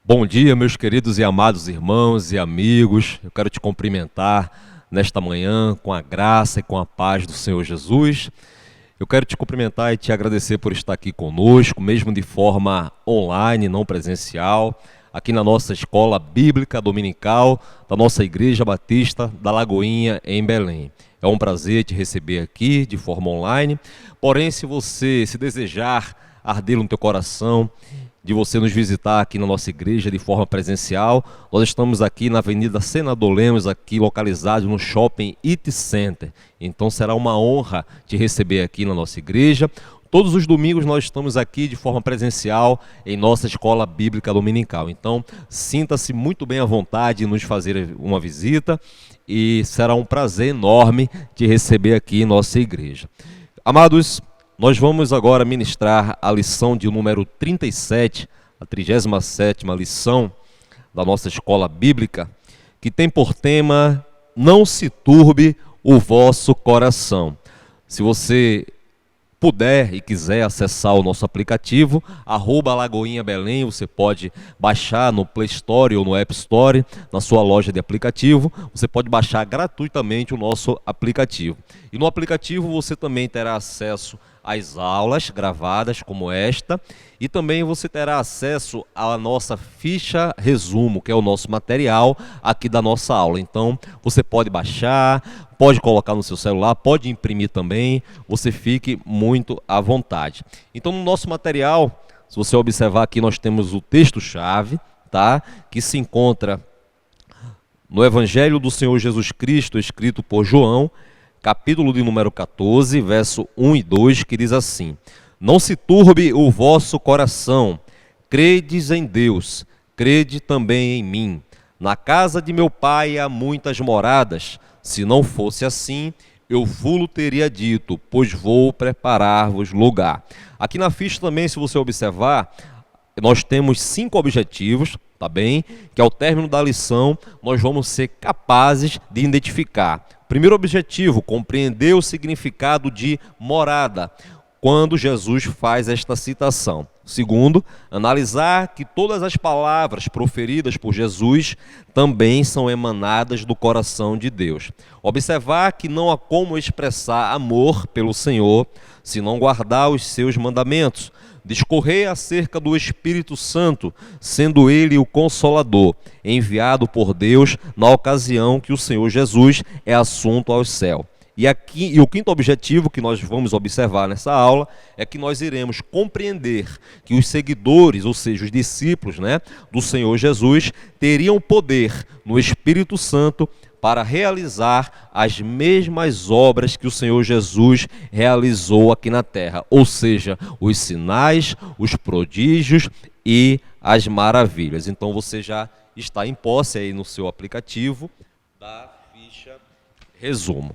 Bom dia, meus queridos e amados irmãos e amigos. Eu quero te cumprimentar nesta manhã com a graça e com a paz do Senhor Jesus. Eu quero te cumprimentar e te agradecer por estar aqui conosco, mesmo de forma online, não presencial, aqui na nossa escola bíblica dominical da nossa Igreja Batista da Lagoinha, em Belém. É um prazer te receber aqui de forma online. Porém, se você desejar arder no teu coração de você nos visitar aqui na nossa igreja de forma presencial, nós estamos aqui na Avenida Senador Lemos, aqui localizado no Shopping IT Center. Então será uma honra te receber aqui na nossa igreja. Todos os domingos nós estamos aqui de forma presencial em nossa escola bíblica dominical. Então sinta-se muito bem à vontade de nos fazer uma visita e será um prazer enorme te receber aqui em nossa igreja. Amados, nós vamos agora ministrar a lição de número 37, a 37ª lição da nossa escola bíblica, que tem por tema: não se turbe o vosso coração. Se você puder e quiser acessar o nosso aplicativo, @Lagoinha Belém, você pode baixar no Play Store ou no App Store, na sua loja de aplicativo, você pode baixar gratuitamente o nosso aplicativo. E no aplicativo você também terá acesso às aulas gravadas como esta, e também você terá acesso à nossa ficha resumo, que é o nosso material aqui da nossa aula. Então você pode baixar, pode colocar no seu celular, pode imprimir também, você fique muito à vontade. Então no nosso material, se você observar aqui, nós temos o texto-chave, tá? Que se encontra no Evangelho do Senhor Jesus Cristo, escrito por João, capítulo de número 14, verso 1 e 2, que diz assim: não se turbe o vosso coração, credes em Deus, crede também em mim. Na casa de meu pai há muitas moradas, se não fosse assim, eu vos teria dito, pois vou preparar-vos lugar. Aqui na ficha também, se você observar, nós temos 5 objetivos, tá bem? Que ao término da lição, nós vamos ser capazes de identificar. Primeiro objetivo, compreender o significado de morada, quando Jesus faz esta citação. Segundo, analisar que todas as palavras proferidas por Jesus também são emanadas do coração de Deus. Observar que não há como expressar amor pelo Senhor se não guardar os seus mandamentos. Discorrer acerca do Espírito Santo, sendo ele o Consolador, enviado por Deus na ocasião que o Senhor Jesus é assunto ao céu. E o quinto objetivo que nós vamos observar nessa aula é que nós iremos compreender que os seguidores, ou seja, os discípulos, do Senhor Jesus, teriam poder no Espírito Santo para realizar as mesmas obras que o Senhor Jesus realizou aqui na terra, ou seja, os sinais, os prodígios e as maravilhas. Então você já está em posse aí no seu aplicativo da ficha resumo.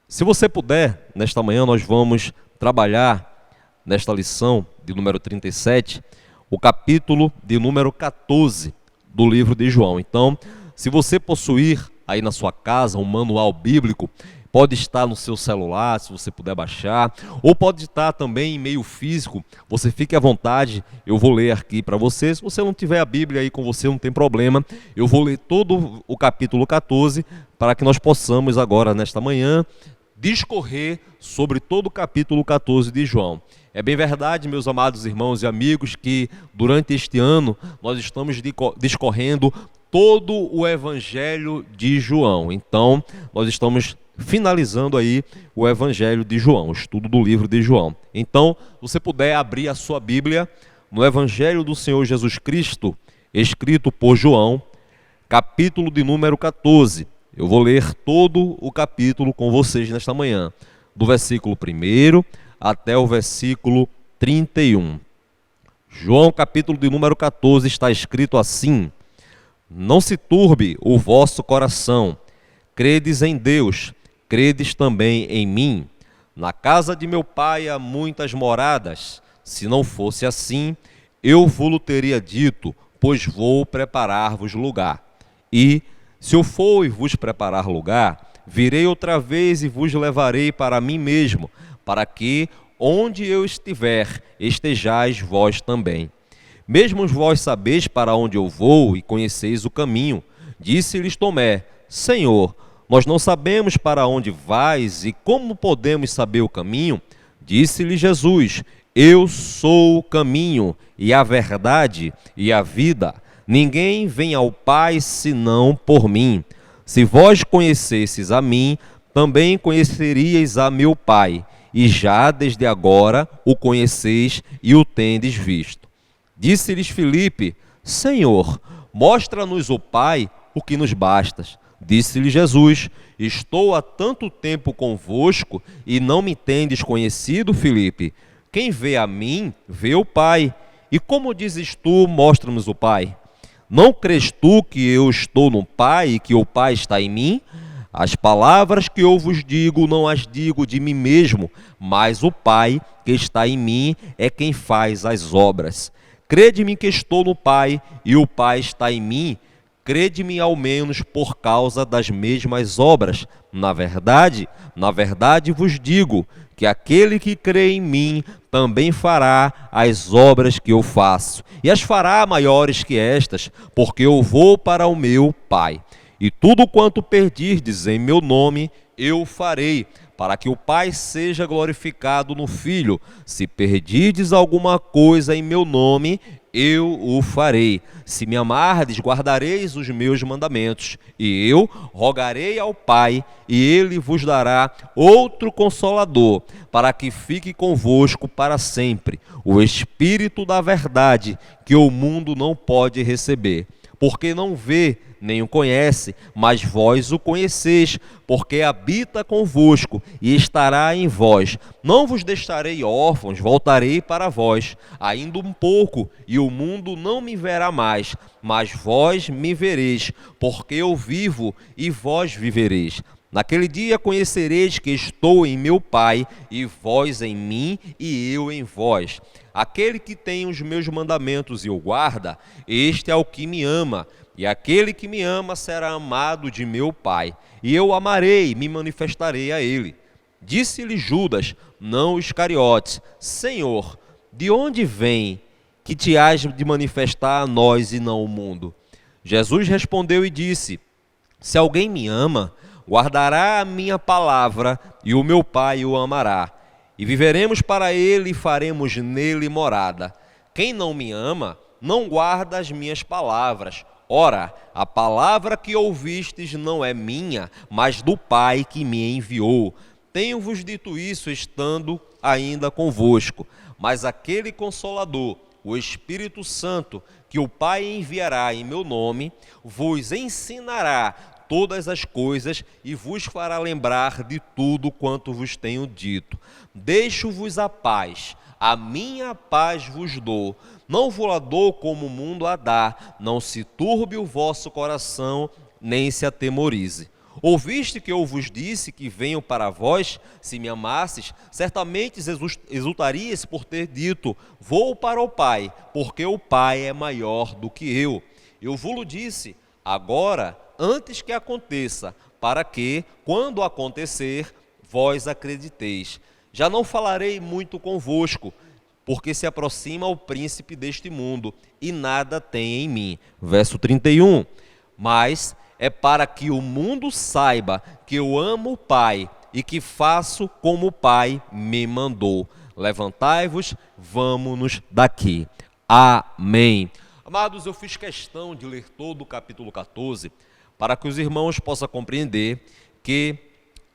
Se você puder, nesta manhã nós vamos trabalhar nesta lição de número 37, o capítulo de número 14 do livro de João. Então, se você possuir aí na sua casa um manual bíblico, pode estar no seu celular, se você puder baixar, ou pode estar também em meio físico, você fique à vontade, eu vou ler aqui para você. Se você não tiver a Bíblia aí com você, não tem problema, eu vou ler todo o capítulo 14, para que nós possamos agora, nesta manhã, discorrer sobre todo o capítulo 14 de João. É bem verdade, meus amados irmãos e amigos, que durante este ano nós estamos discorrendo todo o Evangelho de João. Então, nós estamos finalizando aí o Evangelho de João, o estudo do livro de João. Então, se você puder abrir a sua Bíblia no Evangelho do Senhor Jesus Cristo, escrito por João, capítulo de número 14. Eu vou ler todo o capítulo com vocês nesta manhã, do versículo 1 até o versículo 31. João, capítulo de número 14, está escrito assim: não se turbe o vosso coração, credes em Deus, credes também em mim. Na casa de meu pai há muitas moradas, se não fosse assim, eu vos teria dito, pois vou preparar-vos lugar. E, se eu for e vos preparar lugar, virei outra vez e vos levarei para mim mesmo, para que, onde eu estiver, estejais vós também. Mesmo vós sabeis para onde eu vou e conheceis o caminho. Disse-lhes Tomé: Senhor, nós não sabemos para onde vais e como podemos saber o caminho? Disse-lhe Jesus: Eu sou o caminho e a verdade e a vida. Ninguém vem ao Pai senão por mim. Se vós conhecesseis a mim, também conheceríeis a meu Pai, e já desde agora o conheceis e o tendes visto. Disse-lhes Filipe: Senhor, mostra-nos o Pai, o que nos bastas. Disse-lhe Jesus: Estou há tanto tempo convosco e não me tendes conhecido, Filipe? Quem vê a mim, vê o Pai. E como dizes tu, mostra-nos o Pai? Não crês tu que eu estou no Pai e que o Pai está em mim? As palavras que eu vos digo, não as digo de mim mesmo, mas o Pai que está em mim é quem faz as obras. Crede-me que estou no Pai e o Pai está em mim. Crede-me ao menos por causa das mesmas obras. Na verdade vos digo que aquele que crê em mim também fará as obras que eu faço, e as fará maiores que estas, porque eu vou para o meu Pai. E tudo quanto pedirdes em meu nome, eu farei, para que o Pai seja glorificado no Filho. Se pedirdes alguma coisa em meu nome, eu o farei. Se me amardes, guardareis os meus mandamentos. E eu rogarei ao Pai, e ele vos dará outro Consolador, para que fique convosco para sempre, o Espírito da verdade, que o mundo não pode receber, porque não vê nem o conhece, mas vós o conheceis, porque habita convosco e estará em vós. Não vos deixarei órfãos, voltarei para vós. Ainda um pouco, e o mundo não me verá mais, mas vós me vereis, porque eu vivo e vós vivereis. Naquele dia conhecereis que estou em meu Pai, e vós em mim, e eu em vós. Aquele que tem os meus mandamentos e o guarda, este é o que me ama. E aquele que me ama será amado de meu Pai, e eu o amarei e me manifestarei a ele. Disse-lhe Judas, não Iscariotes: Senhor, de onde vem que te hás de manifestar a nós e não ao mundo? Jesus respondeu e disse: Se alguém me ama, guardará a minha palavra, e o meu Pai o amará. E viveremos para ele e faremos nele morada. Quem não me ama, não guarda as minhas palavras. Ora, a palavra que ouvistes não é minha, mas do Pai que me enviou. Tenho-vos dito isso estando ainda convosco. Mas aquele Consolador, o Espírito Santo, que o Pai enviará em meu nome, vos ensinará todas as coisas e vos fará lembrar de tudo quanto vos tenho dito. Deixo-vos a paz, a minha paz vos dou. Não vos a dou como o mundo a dá. Não se turbe o vosso coração, nem se atemorize. Ouviste que eu vos disse que venho para vós? Se me amasses, certamente exultarias por ter dito: vou para o Pai, porque o Pai é maior do que eu. Eu vos-lo disse agora, antes que aconteça, para que, quando acontecer, vós acrediteis. Já não falarei muito convosco, porque se aproxima o príncipe deste mundo, e nada tem em mim. Verso 31. Mas é para que o mundo saiba que eu amo o Pai, e que faço como o Pai me mandou. Levantai-vos, vamo-nos daqui. Amém. Amados, eu fiz questão de ler todo o capítulo 14, para que os irmãos possam compreender que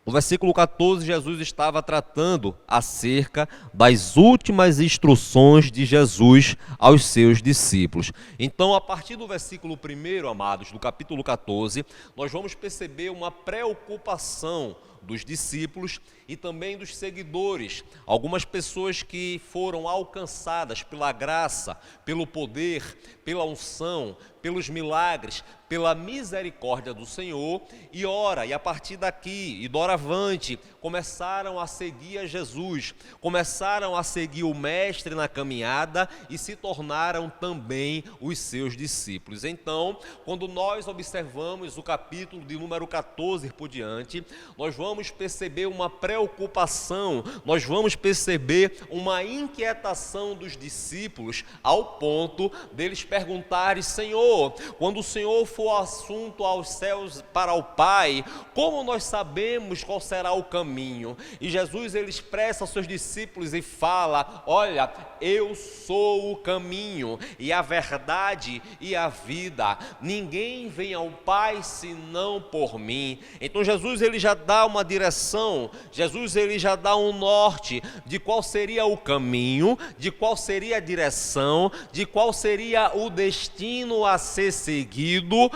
no versículo 14, Jesus estava tratando acerca das últimas instruções de Jesus aos seus discípulos. Então, a partir do versículo 1, amados, do capítulo 14, nós vamos perceber uma preocupação dos discípulos e também dos seguidores, algumas pessoas que foram alcançadas pela graça, pelo poder, pela unção, pelos milagres, pela misericórdia do Senhor, e a partir daqui, e doravante, começaram a seguir a Jesus, começaram a seguir o Mestre na caminhada e se tornaram também os seus discípulos. Então, quando nós observamos o capítulo de número 14 por diante, nós vamos vamos perceber uma preocupação, nós vamos perceber uma inquietação dos discípulos, ao ponto deles perguntarem: Senhor, quando o Senhor for assunto aos céus para o Pai, como nós sabemos qual será o caminho? E Jesus, ele expressa aos seus discípulos e fala: olha, eu sou o caminho e a verdade e a vida, ninguém vem ao Pai senão por mim. Então Jesus, ele já dá uma direção, Jesus, ele já dá um norte de qual seria o caminho, de qual seria a direção, de qual seria o destino a ser seguido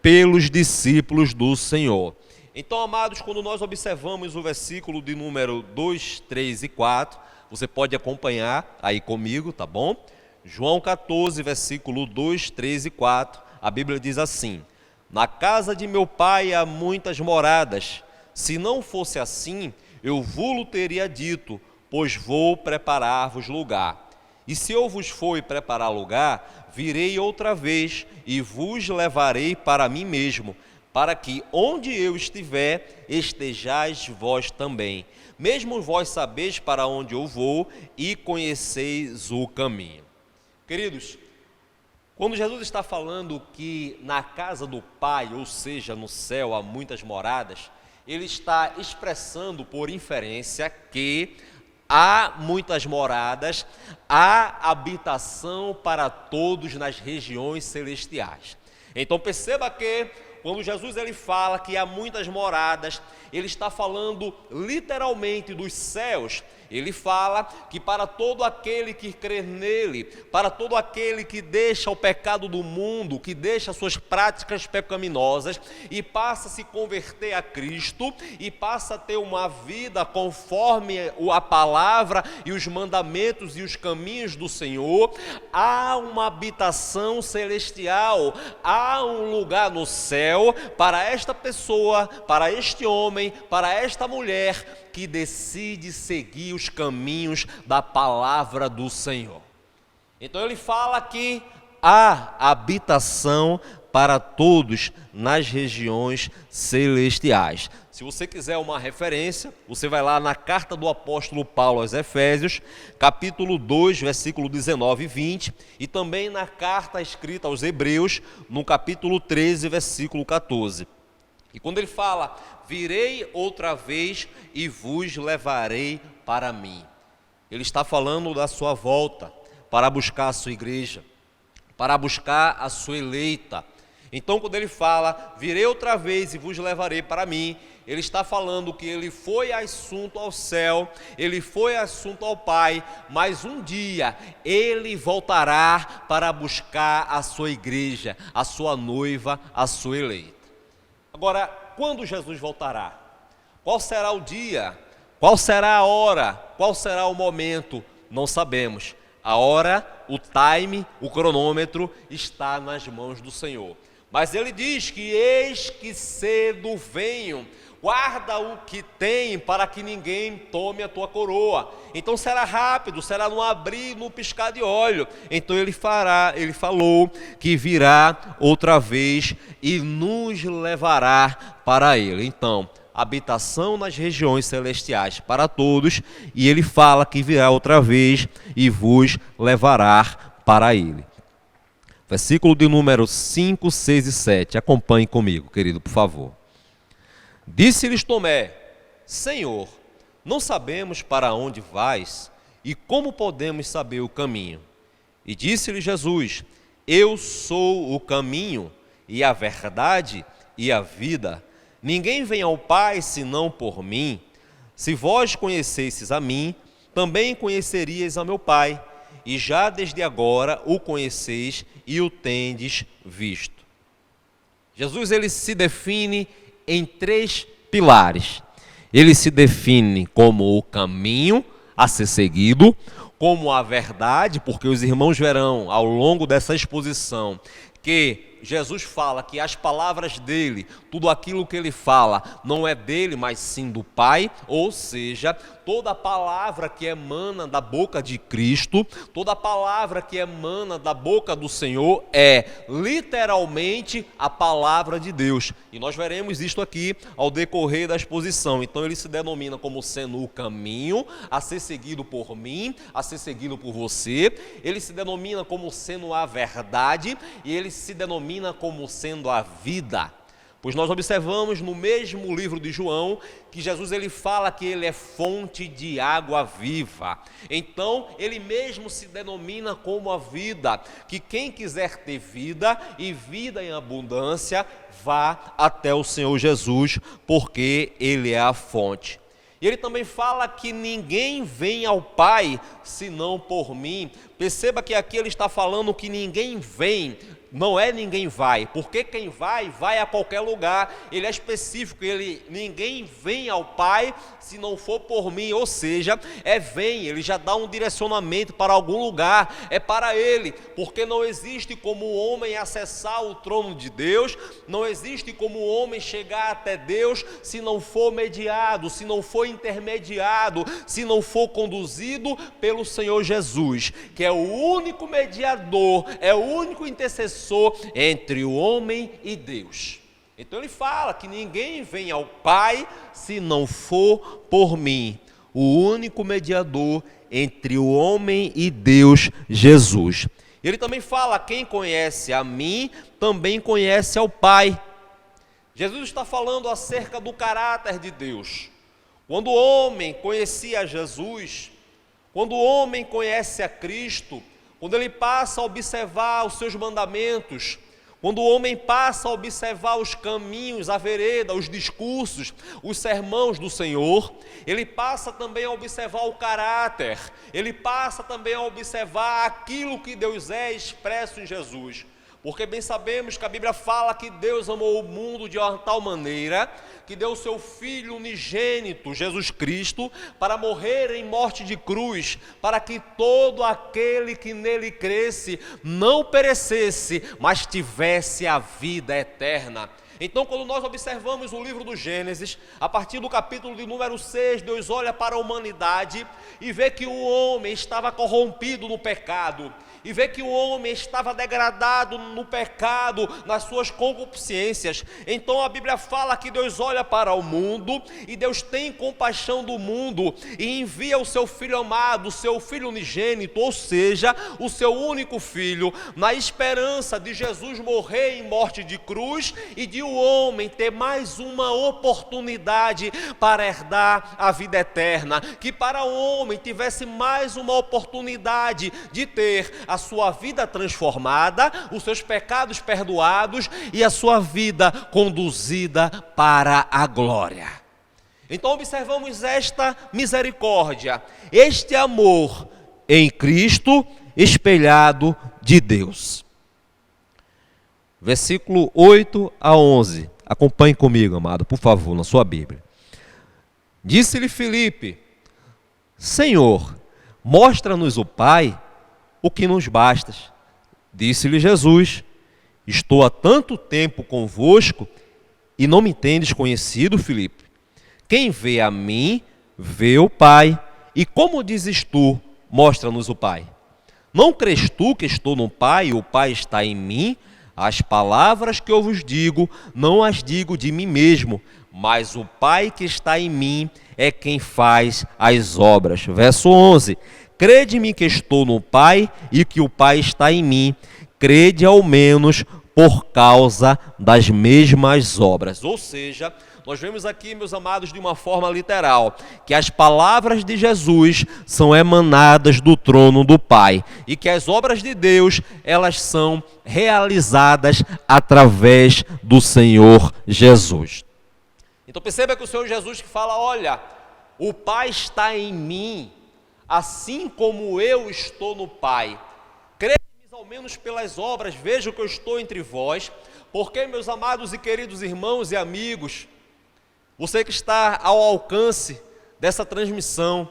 pelos discípulos do Senhor. Então, amados, quando nós observamos o versículo de número 2, 3 e 4, você pode acompanhar aí comigo, tá bom? João 14, versículo 2, 3 e 4, a Bíblia diz assim: na casa de meu pai há muitas moradas, se não fosse assim, eu vou-lo teria dito, pois vou preparar-vos lugar. E se eu vos for preparar lugar, virei outra vez e vos levarei para mim mesmo, para que onde eu estiver, estejais vós também. Mesmo vós sabeis para onde eu vou e conheceis o caminho. Queridos, quando Jesus está falando que na casa do Pai, ou seja, no céu, há muitas moradas, ele está expressando por inferência que há muitas moradas, há habitação para todos nas regiões celestiais. Então perceba que quando Jesus ele fala que há muitas moradas, ele está falando literalmente dos céus. Ele fala que para todo aquele que crê nele, para todo aquele que deixa o pecado do mundo, que deixa suas práticas pecaminosas e passa a se converter a Cristo e passa a ter uma vida conforme a palavra e os mandamentos e os caminhos do Senhor, há uma habitação celestial, há um lugar no céu para esta pessoa, para este homem, para esta mulher que decide seguir os caminhos da palavra do Senhor. Então ele fala que há habitação para todos nas regiões celestiais. Se você quiser uma referência, você vai lá na carta do apóstolo Paulo aos Efésios, capítulo 2, versículo 19 e 20, e também na carta escrita aos Hebreus, no capítulo 13, versículo 14. E quando ele fala: virei outra vez e vos levarei para mim, ele está falando da sua volta para buscar a sua igreja, para buscar a sua eleita. Então quando ele fala: virei outra vez e vos levarei para mim, ele está falando que ele foi assunto ao céu, ele foi assunto ao Pai, mas um dia ele voltará para buscar a sua igreja, a sua noiva, a sua eleita. Agora, quando Jesus voltará? Qual será o dia? Qual será a hora? Qual será o momento? Não sabemos. A hora, o time, o cronômetro está nas mãos do Senhor. Mas ele diz que eis que cedo venho, guarda o que tem para que ninguém tome a tua coroa. Então será rápido, será no abrir, no piscar de olho. Então ele falou que virá outra vez e nos levará para ele. Então, habitação nas regiões celestiais para todos, e ele fala que virá outra vez e vos levará para ele. Versículo de número 5, 6 e 7. Acompanhe comigo, querido, por favor. Disse-lhes Tomé: Senhor, não sabemos para onde vais, e como podemos saber o caminho? E disse-lhe Jesus: Eu sou o caminho, e a verdade, e a vida. Ninguém vem ao Pai senão por mim. Se vós conhecesseis a mim, também conhecerias a meu Pai, e já desde agora o conheceis e o tendes visto. Jesus, ele se define em 3 pilares. Ele se define como o caminho a ser seguido, como a verdade, porque os irmãos verão ao longo dessa exposição que Jesus fala que as palavras dele, tudo aquilo que ele fala, não é dele, mas sim do Pai, ou seja, toda palavra que emana da boca de Cristo, toda palavra que emana da boca do Senhor é literalmente a palavra de Deus. E nós veremos isto aqui ao decorrer da exposição. Então ele se denomina como sendo o caminho a ser seguido por mim, a ser seguido por você. Ele se denomina como sendo a verdade e ele se denomina como sendo a vida. Pois nós observamos no mesmo livro de João que Jesus ele fala que ele é fonte de água viva. Então ele mesmo se denomina como a vida, que quem quiser ter vida e vida em abundância, vá até o Senhor Jesus, porque ele é a fonte. E ele também fala que ninguém vem ao Pai senão por mim. Perceba que aqui ele está falando que ninguém vem, não é ninguém vai, porque quem vai a qualquer lugar. Ele é específico, ninguém vem ao Pai se não for por mim, ou seja, vem, ele já dá um direcionamento para algum lugar, é para ele, porque não existe como o homem acessar o trono de Deus, não existe como o homem chegar até Deus se não for mediado, se não for intermediado, se não for conduzido pelo Senhor Jesus, que é o único mediador, é o único intercessor entre o homem e Deus. Então ele fala que ninguém vem ao Pai se não for por mim, o único mediador entre o homem e Deus, Jesus. Ele também fala: quem conhece a mim também conhece ao Pai. Jesus está falando acerca do caráter de Deus. Quando o homem conhecia Jesus, quando o homem conhece a Cristo, quando ele passa a observar os seus mandamentos, quando o homem passa a observar os caminhos, a vereda, os discursos, os sermões do Senhor, ele passa também a observar o caráter, ele passa também a observar aquilo que Deus é expresso em Jesus. Porque bem sabemos que a Bíblia fala que Deus amou o mundo de uma tal maneira que deu o seu Filho unigênito, Jesus Cristo, para morrer em morte de cruz, para que todo aquele que nele cresce não perecesse, mas tivesse a vida eterna. Então, quando nós observamos o livro do Gênesis, a partir do capítulo de número 6, Deus olha para a humanidade e vê que o homem estava corrompido no pecado, e vê que o homem estava degradado no pecado, nas suas concupiscências. Então a Bíblia fala que Deus olha para o mundo, e Deus tem compaixão do mundo, e envia o seu Filho amado, o seu Filho unigênito, ou seja, o seu único Filho, na esperança de Jesus morrer em morte de cruz, e de o homem ter mais uma oportunidade para herdar a vida eterna, que para o homem tivesse mais uma oportunidade de ter a sua vida transformada, os seus pecados perdoados e a sua vida conduzida para a glória. Então observamos esta misericórdia, este amor em Cristo espelhado de Deus. Versículo 8 a 11, acompanhe comigo, amado, por favor, na sua Bíblia. Disse-lhe Filipe: Senhor, mostra-nos o Pai, o que nos basta. Disse-lhe Jesus: estou há tanto tempo convosco e não me tendes conhecido, Filipe? Quem vê a mim, vê o Pai. E como dizes tu, mostra-nos o Pai? Não crês tu que estou no Pai e o Pai está em mim? As palavras que eu vos digo, não as digo de mim mesmo, mas o Pai que está em mim é quem faz as obras. Verso 11. Crede-me que estou no Pai e que o Pai está em mim. Crede ao menos por causa das mesmas obras. Ou seja, nós vemos aqui, meus amados, de uma forma literal, que as palavras de Jesus são emanadas do trono do Pai, e que as obras de Deus, elas são realizadas através do Senhor Jesus. Então perceba que o Senhor Jesus que fala: olha, o Pai está em mim, assim como eu estou no Pai. Crede-me ao menos pelas obras, veja que eu estou entre vós, porque, meus amados e queridos irmãos e amigos, você que está ao alcance dessa transmissão,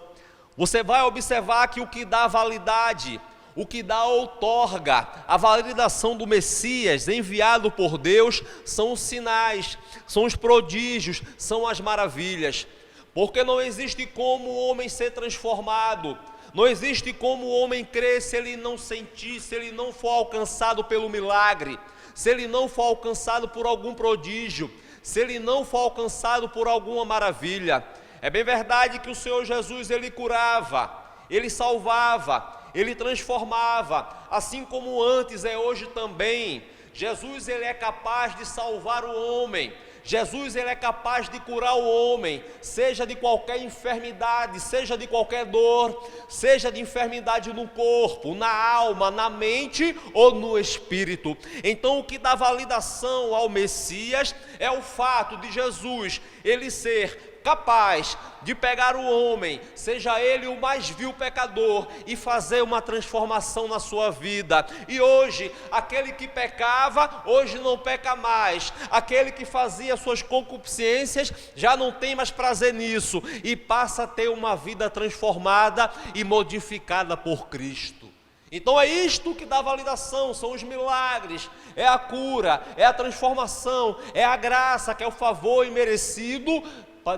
você vai observar que o que dá validade, o que dá outorga a validação do Messias enviado por Deus, são os sinais, são os prodígios, são as maravilhas. Porque não existe como o homem ser transformado, não existe como o homem crer se ele não sentir, se ele não for alcançado pelo milagre, se ele não for alcançado por algum prodígio, se ele não for alcançado por alguma maravilha. É bem verdade que o Senhor Jesus, ele curava, ele salvava, ele transformava, assim como antes é hoje também. Jesus, ele é capaz de salvar o homem. Jesus, ele é capaz de curar o homem, seja de qualquer enfermidade, seja de qualquer dor, seja de enfermidade no corpo, na alma, na mente ou no espírito. Então, o que dá validação ao Messias é o fato de Jesus, ele ser capaz de pegar o homem, seja ele o mais vil pecador, e fazer uma transformação na sua vida. E hoje, aquele que pecava, hoje não peca mais. Aquele que fazia suas concupiscências, já não tem mais prazer nisso, e passa a ter uma vida transformada e modificada por Cristo. Então é isto que dá validação, são os milagres, é a cura, é a transformação, é a graça, que é o favor imerecido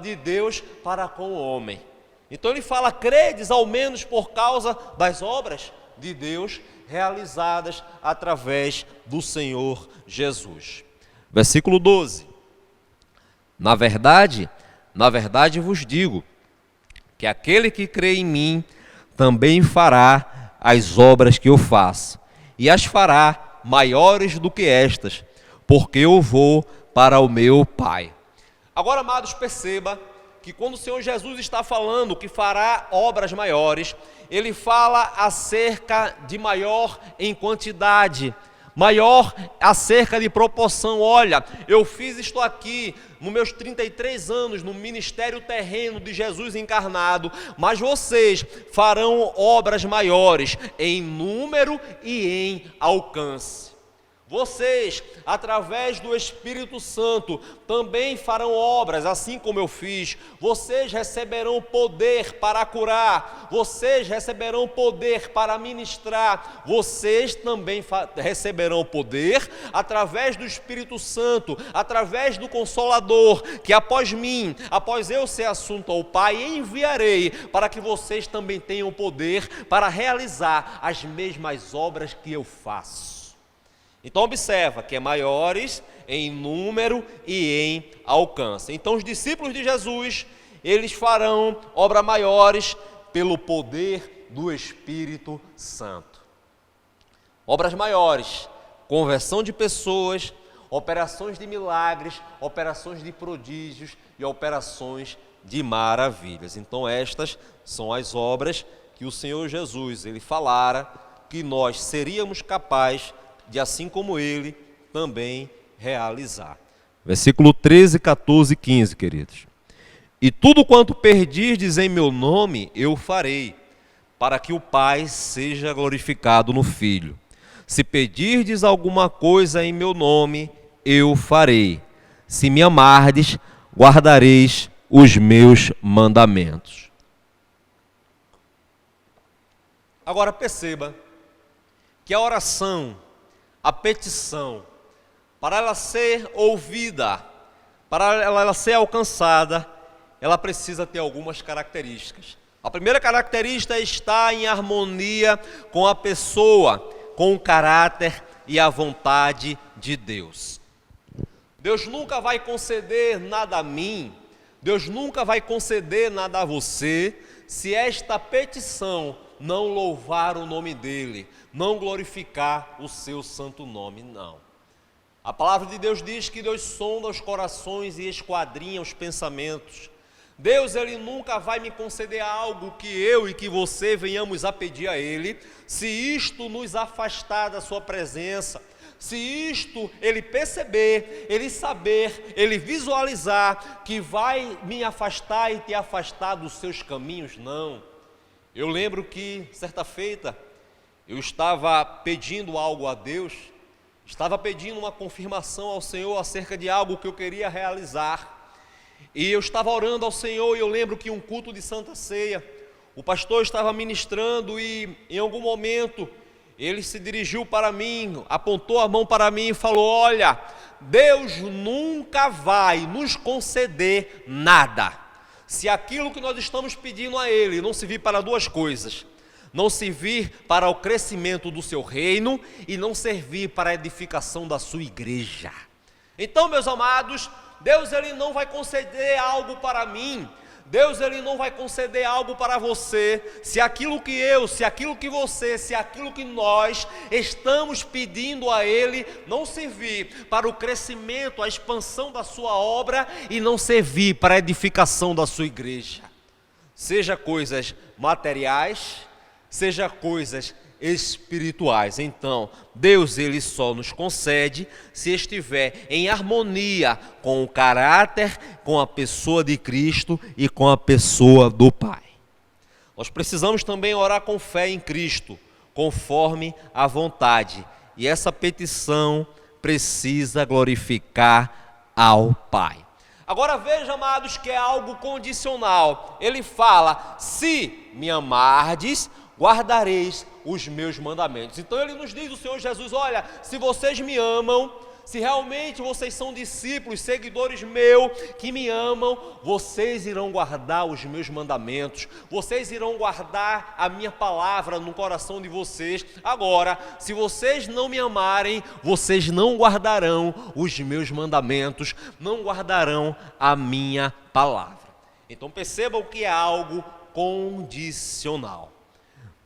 de Deus para com o homem. Então ele fala: credes ao menos por causa das obras de Deus realizadas através do Senhor Jesus. Versículo 12: na verdade vos digo, que aquele que crê em mim também fará as obras que eu faço, e as fará maiores do que estas, porque eu vou para o meu Pai. Agora, amados, perceba que quando o Senhor Jesus está falando que fará obras maiores, ele fala acerca de maior em quantidade, maior acerca de proporção. Olha, eu fiz isto aqui nos meus 33 anos no ministério terreno de Jesus encarnado, mas vocês farão obras maiores em número e em alcance. Vocês, através do Espírito Santo, também farão obras, assim como eu fiz. Vocês receberão poder para curar, vocês receberão poder para ministrar, vocês também receberão poder através do Espírito Santo, através do Consolador, que após mim, após eu ser assunto ao Pai, enviarei para que vocês também tenham poder para realizar as mesmas obras que eu faço. Então observa que é maiores em número e em alcance. Então os discípulos de Jesus, eles farão obras maiores pelo poder do Espírito Santo. Obras maiores, conversão de pessoas, operações de milagres, operações de prodígios e operações de maravilhas. Então estas são as obras que o Senhor Jesus, ele falara que nós seríamos capazes de, assim como ele, também realizar. Versículo 13, 14 e 15, queridos. E tudo quanto perdirdes em meu nome, eu farei, para que o Pai seja glorificado no Filho. Se pedirdes alguma coisa em meu nome, eu farei. Se me amardes, guardareis os meus mandamentos. Agora perceba que a oração, a petição, para ela ser ouvida, para ela ser alcançada, ela precisa ter algumas características. A primeira característica está em harmonia com a pessoa, com o caráter e a vontade de Deus. Deus nunca vai conceder nada a mim, Deus nunca vai conceder nada a você, se esta petição não louvar o nome dele, não glorificar o seu santo nome, não. A palavra de Deus diz que Deus sonda os corações e esquadrinha os pensamentos. Deus, ele nunca vai me conceder algo que eu e que você venhamos a pedir a ele, se isto nos afastar da sua presença, se isto ele perceber, ele saber, ele visualizar que vai me afastar e te afastar dos seus caminhos, não. Eu lembro que, certa feita, eu estava pedindo algo a Deus, estava pedindo uma confirmação ao Senhor acerca de algo que eu queria realizar. E eu estava orando ao Senhor e eu lembro que um culto de Santa Ceia, o pastor estava ministrando e em algum momento ele se dirigiu para mim, apontou a mão para mim e falou: olha, Deus nunca vai nos conceder nada Se aquilo que nós estamos pedindo a Ele não servir para duas coisas, não servir para o crescimento do seu reino e não servir para a edificação da sua igreja. Então, meus amados, Deus ele não vai conceder algo para mim, Deus ele não vai conceder algo para você, se aquilo que eu, se aquilo que você, se aquilo que nós estamos pedindo a Ele não servir para o crescimento, a expansão da sua obra e não servir para a edificação da sua igreja. Seja coisas materiais, seja coisas espirituais. Então, Deus ele só nos concede se estiver em harmonia com o caráter, com a pessoa de Cristo e com a pessoa do Pai. Nós precisamos também orar com fé em Cristo, conforme a vontade. E essa petição precisa glorificar ao Pai. Agora veja, amados, que é algo condicional. Ele fala: se me amardes, guardareis os meus mandamentos. Então ele nos diz, o Senhor Jesus, olha, se vocês me amam, se realmente vocês são discípulos, seguidores meus, que me amam, vocês irão guardar os meus mandamentos, vocês irão guardar a minha palavra no coração de vocês. Agora, se vocês não me amarem, vocês não guardarão os meus mandamentos, não guardarão a minha palavra. Então percebam que é algo condicional.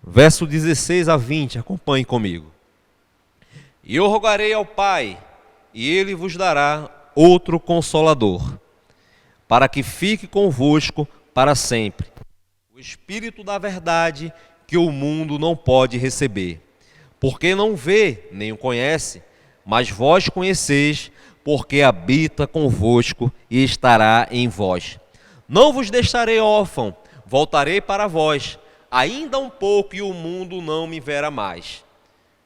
Verso 16 a 20, acompanhe comigo. E eu rogarei ao Pai, e Ele vos dará outro Consolador, para que fique convosco para sempre. O Espírito da verdade, que o mundo não pode receber, porque não vê, nem o conhece, mas vós conheceis, porque habita convosco e estará em vós. Não vos deixarei órfão, voltarei para vós. Ainda um pouco e o mundo não me verá mais,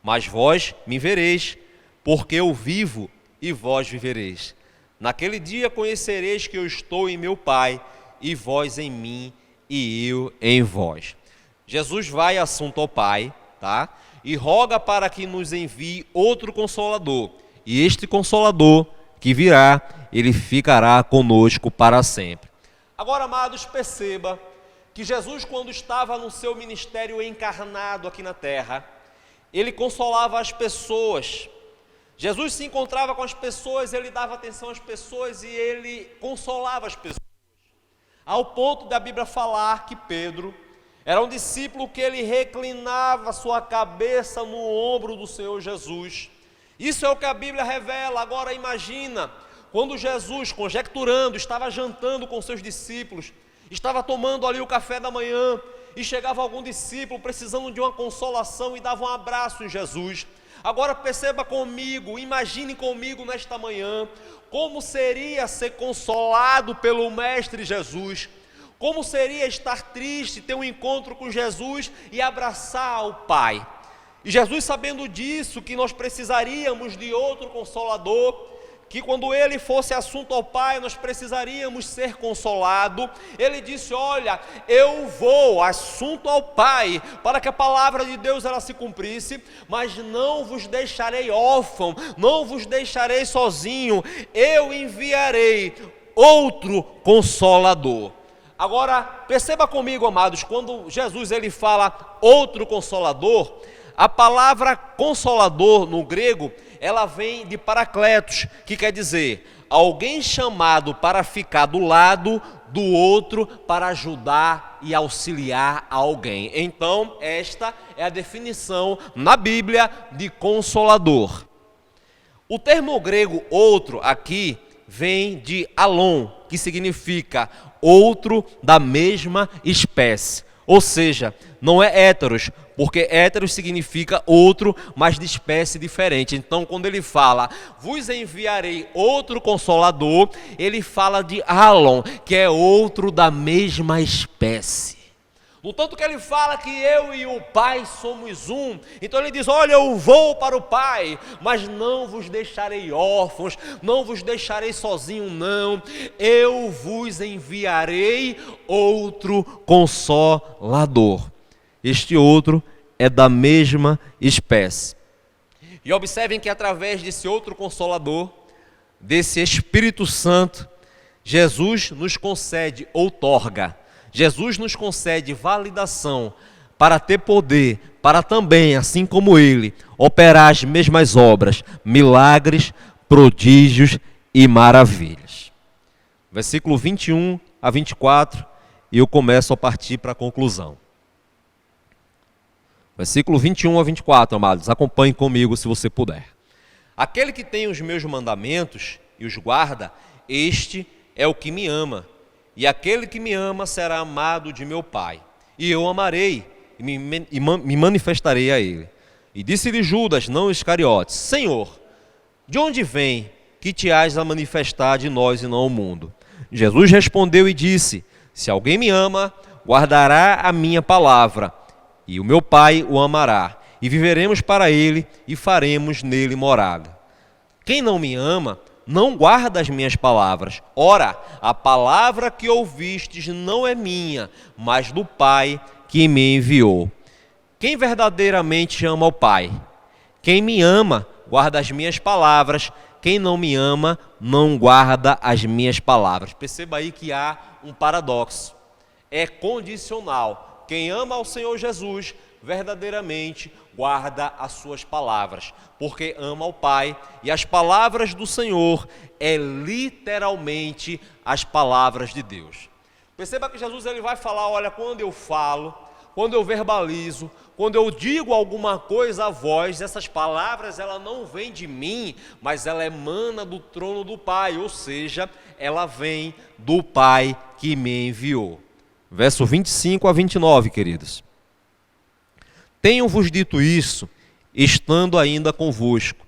mas vós me vereis, porque eu vivo e vós vivereis. Naquele dia conhecereis que eu estou em meu Pai, e vós em mim, e eu em vós. Jesus vai assunto ao Pai, tá? E roga para que nos envie outro Consolador. E este Consolador que virá, ele ficará conosco para sempre. Agora, amados, perceba que Jesus, quando estava no seu ministério encarnado aqui na terra, ele consolava as pessoas. Jesus se encontrava com as pessoas, ele dava atenção às pessoas e ele consolava as pessoas. Ao ponto da Bíblia falar que Pedro era um discípulo que ele reclinava sua cabeça no ombro do Senhor Jesus. Isso é o que a Bíblia revela. Agora imagina, quando Jesus, conjecturando, estava jantando com seus discípulos, estava tomando ali o café da manhã e chegava algum discípulo precisando de uma consolação e dava um abraço em Jesus. Agora perceba comigo, imagine comigo nesta manhã, como seria ser consolado pelo Mestre Jesus, como seria estar triste, ter um encontro com Jesus e abraçar o Pai. E Jesus, sabendo disso, que nós precisaríamos de outro Consolador, que quando ele fosse assunto ao Pai, nós precisaríamos ser consolados, ele disse: olha, eu vou assunto ao Pai, para que a palavra de Deus ela se cumprisse, mas não vos deixarei órfão, não vos deixarei sozinho, eu enviarei outro Consolador. Agora, perceba comigo, amados, quando Jesus ele fala outro Consolador, a palavra Consolador no grego, ela vem de Paracletos, que quer dizer alguém chamado para ficar do lado do outro para ajudar e auxiliar alguém. Então, esta é a definição na Bíblia de Consolador. O termo grego outro aqui vem de alon, que significa outro da mesma espécie. Ou seja, não é héteros, porque héteros significa outro, mas de espécie diferente. Então, quando ele fala, vos enviarei outro Consolador, ele fala de alon, que é outro da mesma espécie. No tanto que ele fala que eu e o Pai somos um, então ele diz: olha, eu vou para o Pai, mas não vos deixarei órfãos, não vos deixarei sozinho, não, eu vos enviarei outro Consolador. Este outro é da mesma espécie. E observem que através desse outro Consolador, desse Espírito Santo, Jesus nos concede outorga, Jesus nos concede validação para ter poder, para também, assim como Ele, operar as mesmas obras, milagres, prodígios e maravilhas. Versículo 21 a 24, e eu começo a partir para a conclusão. Versículo 21 a 24, amados, acompanhem comigo se você puder. Aquele que tem os meus mandamentos e os guarda, este é o que me ama. E aquele que me ama será amado de meu Pai. E eu amarei e me manifestarei a ele. E disse-lhe Judas, não Iscariotes: Senhor, de onde vem que te has a manifestar de nós e não ao mundo? Jesus respondeu e disse: se alguém me ama, guardará a minha palavra, e o meu Pai o amará, e viveremos para ele e faremos nele morada. Quem não me ama, não guarda as minhas palavras. Ora, a palavra que ouvistes não é minha, mas do Pai que me enviou. Quem verdadeiramente ama o Pai? Quem me ama, guarda as minhas palavras. Quem não me ama, não guarda as minhas palavras. Perceba aí que há um paradoxo. É condicional. Quem ama ao Senhor Jesus, verdadeiramente guarda as suas palavras, porque ama ao Pai, e as palavras do Senhor é literalmente as palavras de Deus. Perceba que Jesus ele vai falar, olha, quando eu falo, quando eu verbalizo, quando eu digo alguma coisa a vós, essas palavras ela não vem de mim, mas ela emana do trono do Pai, ou seja, ela vem do Pai que me enviou. Verso 25 a 29, queridos. Tenho-vos dito isso, estando ainda convosco,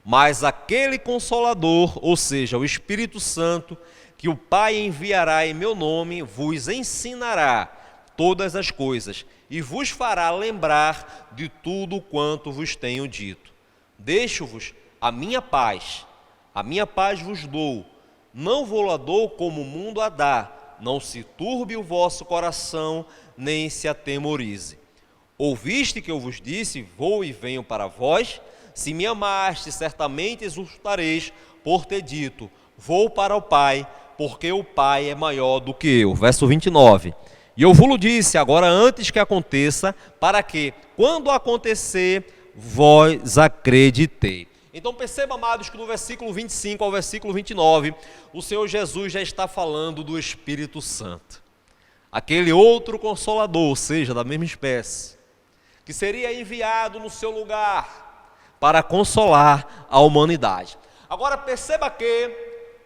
mas aquele Consolador, ou seja, o Espírito Santo, que o Pai enviará em meu nome, vos ensinará todas as coisas e vos fará lembrar de tudo quanto vos tenho dito. Deixo-vos a minha paz vos dou, não vou-la dou como o mundo a dá, não se turbe o vosso coração, nem se atemorize. Ouviste que eu vos disse, vou e venho para vós? Se me amaste, certamente exultareis por ter dito, vou para o Pai, porque o Pai é maior do que eu. Verso 29. E eu vos disse, agora antes que aconteça, para que, quando acontecer, vós acreditei. Então perceba, amados, que no versículo 25 ao versículo 29, o Senhor Jesus já está falando do Espírito Santo. Aquele outro Consolador, ou seja, da mesma espécie, que seria enviado no seu lugar para consolar a humanidade. Agora perceba que,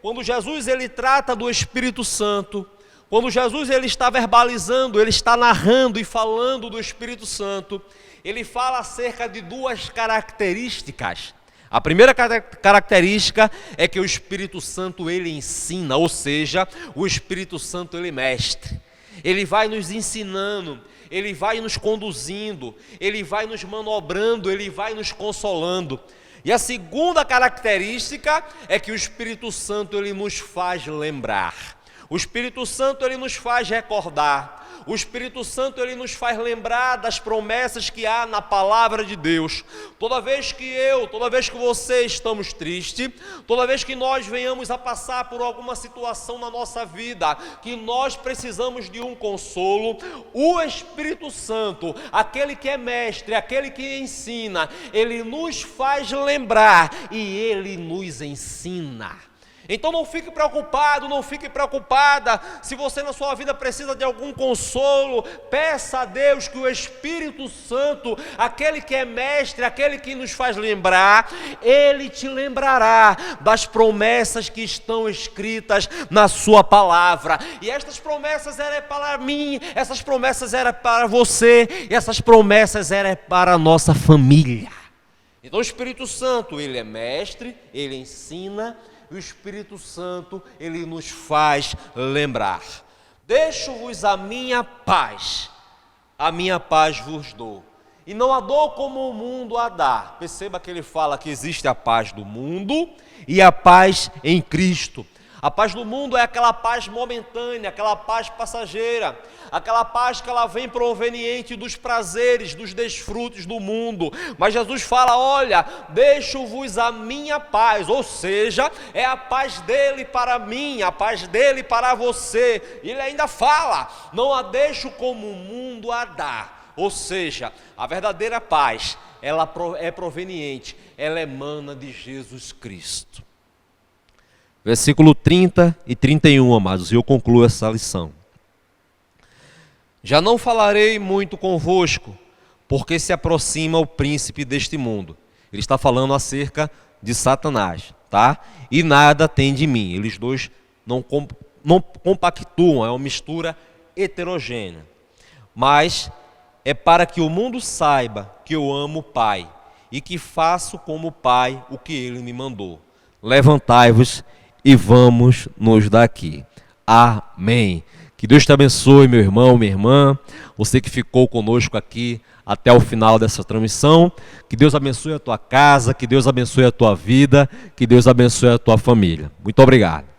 quando Jesus ele trata do Espírito Santo, quando Jesus ele está verbalizando, ele está narrando e falando do Espírito Santo, ele fala acerca de duas características. A primeira característica é que o Espírito Santo ele ensina, ou seja, o Espírito Santo ele mestre. Ele vai nos ensinando, ele vai nos conduzindo, ele vai nos manobrando, ele vai nos consolando. E a segunda característica é que o Espírito Santo ele nos faz lembrar. O Espírito Santo ele nos faz recordar. O Espírito Santo ele nos faz lembrar das promessas que há na palavra de Deus. Toda vez que você estamos tristes, toda vez que nós venhamos a passar por alguma situação na nossa vida, que nós precisamos de um consolo, o Espírito Santo, aquele que é mestre, aquele que ensina, ele nos faz lembrar e ele nos ensina. Então não fique preocupado, não fique preocupada, se você na sua vida precisa de algum consolo, peça a Deus que o Espírito Santo, aquele que é mestre, aquele que nos faz lembrar, ele te lembrará das promessas que estão escritas na sua palavra. E estas promessas eram para mim, essas promessas eram para você, e essas promessas eram para a nossa família. Então o Espírito Santo, ele é mestre, ele ensina. O Espírito Santo, ele nos faz lembrar. Deixo-vos a minha paz vos dou. E não a dou como o mundo a dá. Perceba que ele fala que existe a paz do mundo e a paz em Cristo. A paz do mundo é aquela paz momentânea, aquela paz passageira, aquela paz que ela vem proveniente dos prazeres, dos desfrutes do mundo. Mas Jesus fala: olha, deixo-vos a minha paz, ou seja, é a paz dele para mim, a paz dele para você. Ele ainda fala: não a deixo como o mundo a dá. Ou seja, a verdadeira paz, ela é proveniente, ela emana de Jesus Cristo. Versículo 30 e 31, amados, e eu concluo essa lição. Já não falarei muito convosco, porque se aproxima o príncipe deste mundo. Ele está falando acerca de Satanás, tá? E nada tem de mim. Eles dois não compactuam, é uma mistura heterogênea. Mas é para que o mundo saiba que eu amo o Pai e que faço como o Pai o que Ele me mandou. Levantai-vos e vamos nos daqui. Amém. Que Deus te abençoe, meu irmão, minha irmã, você que ficou conosco aqui até o final dessa transmissão. Que Deus abençoe a tua casa, que Deus abençoe a tua vida, que Deus abençoe a tua família. Muito obrigado.